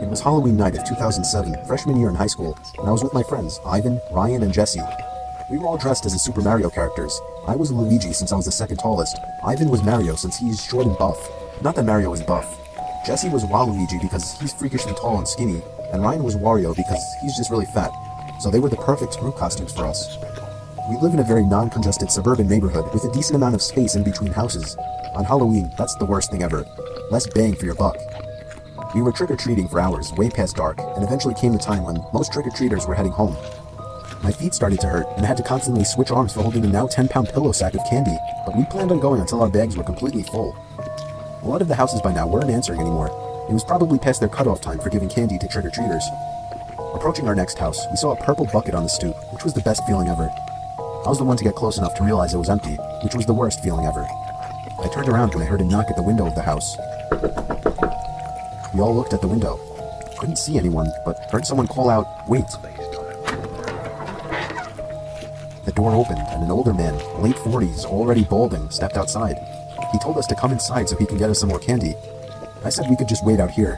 It was Halloween night of 2007, freshman year in high school, and I was with my friends, Ivan, Ryan, and Jesse. We were all dressed as the Super Mario characters. I was Luigi since I was the second tallest. Ivan was Mario since he's short and buff. Not that Mario is buff. Jesse was Waluigi because he's freakishly tall and skinny, and Ryan was Wario because he's just really fat. So they were the perfect group costumes for us. We live in a very non-congested suburban neighborhood with a decent amount of space in between houses. On Halloween, that's the worst thing ever. Less bang for your buck. We were trick-or-treating for hours, way past dark, and eventually came the time when most trick-or-treaters were heading home. My feet started to hurt, and I had to constantly switch arms for holding a now 10-pound pillow sack of candy, but we planned on going until our bags were completely full. A lot of the houses by now weren't answering anymore. It was probably past their cutoff time for giving candy to trick-or-treaters. Approaching our next house, we saw a purple bucket on the stoop, which was the best feeling ever. I was the one to get close enough to realize it was empty, which was the worst feeling ever. I turned around when I heard a knock at the window of the house. We all looked at the window. Couldn't see anyone, but heard someone call out, "Wait." The door opened, and an older man, late 40s, already balding, stepped outside. He told us to come inside so he can get us some more candy. I said we could just wait out here.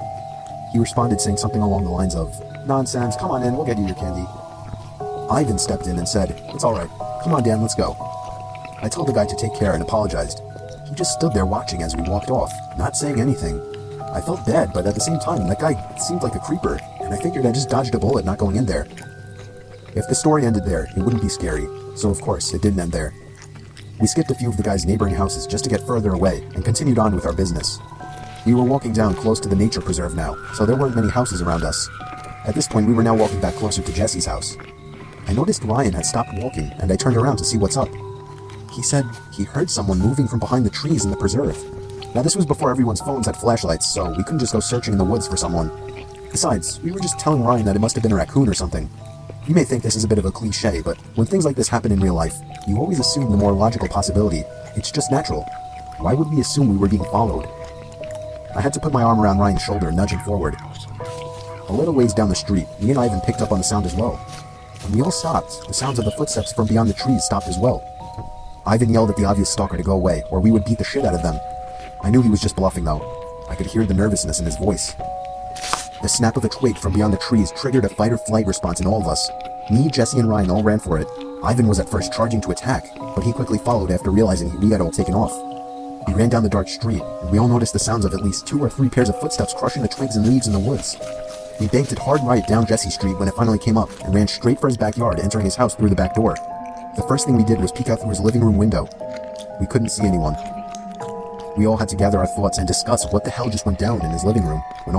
He responded saying something along the lines of, "Nonsense, come on in, we'll get you your candy." Ivan stepped in and said, "It's alright, come on Dan, let's go." I told the guy to take care and apologized. He just stood there watching as we walked off, not saying anything. I felt bad, but at the same time, that guy seemed like a creeper, and I figured I just dodged a bullet not going in there. If the story ended there, it wouldn't be scary, so of course, it didn't end there. We skipped a few of the guy's neighboring houses just to get further away, and continued on with our business. We were walking down close to the nature preserve now, so there weren't many houses around us. At this point, we were now walking back closer to Jesse's house. I noticed Ryan had stopped walking, and I turned around to see what's up. He said he heard someone moving from behind the trees in the preserve. Now this was before everyone's phones had flashlights, so we couldn't just go searching in the woods for someone. Besides, we were just telling Ryan that it must have been a raccoon or something. You may think this is a bit of a cliche, but when things like this happen in real life, you always assume the more logical possibility. It's just natural. Why would we assume we were being followed? I had to put my arm around Ryan's shoulder, nudging forward. A little ways down the street, me and Ivan picked up on the sound as well. When we all stopped, the sounds of the footsteps from beyond the trees stopped as well. Ivan yelled at the obvious stalker to go away, or we would beat the shit out of them. I knew he was just bluffing though. I could hear the nervousness in his voice. The snap of a twig from beyond the trees triggered a fight-or-flight response in all of us. Me, Jesse, and Ryan all ran for it. Ivan was at first charging to attack, but he quickly followed after realizing we had all taken off. We ran down the dark street, and we all noticed the sounds of at least 2 or 3 pairs of footsteps crushing the twigs and leaves in the woods. We banked it hard right down Jesse Street when it finally came up, and ran straight for his backyard, entering his house through the back door. The first thing we did was peek out through his living room window. We couldn't see anyone. We all had to gather our thoughts and discuss what the hell just went down in his living room when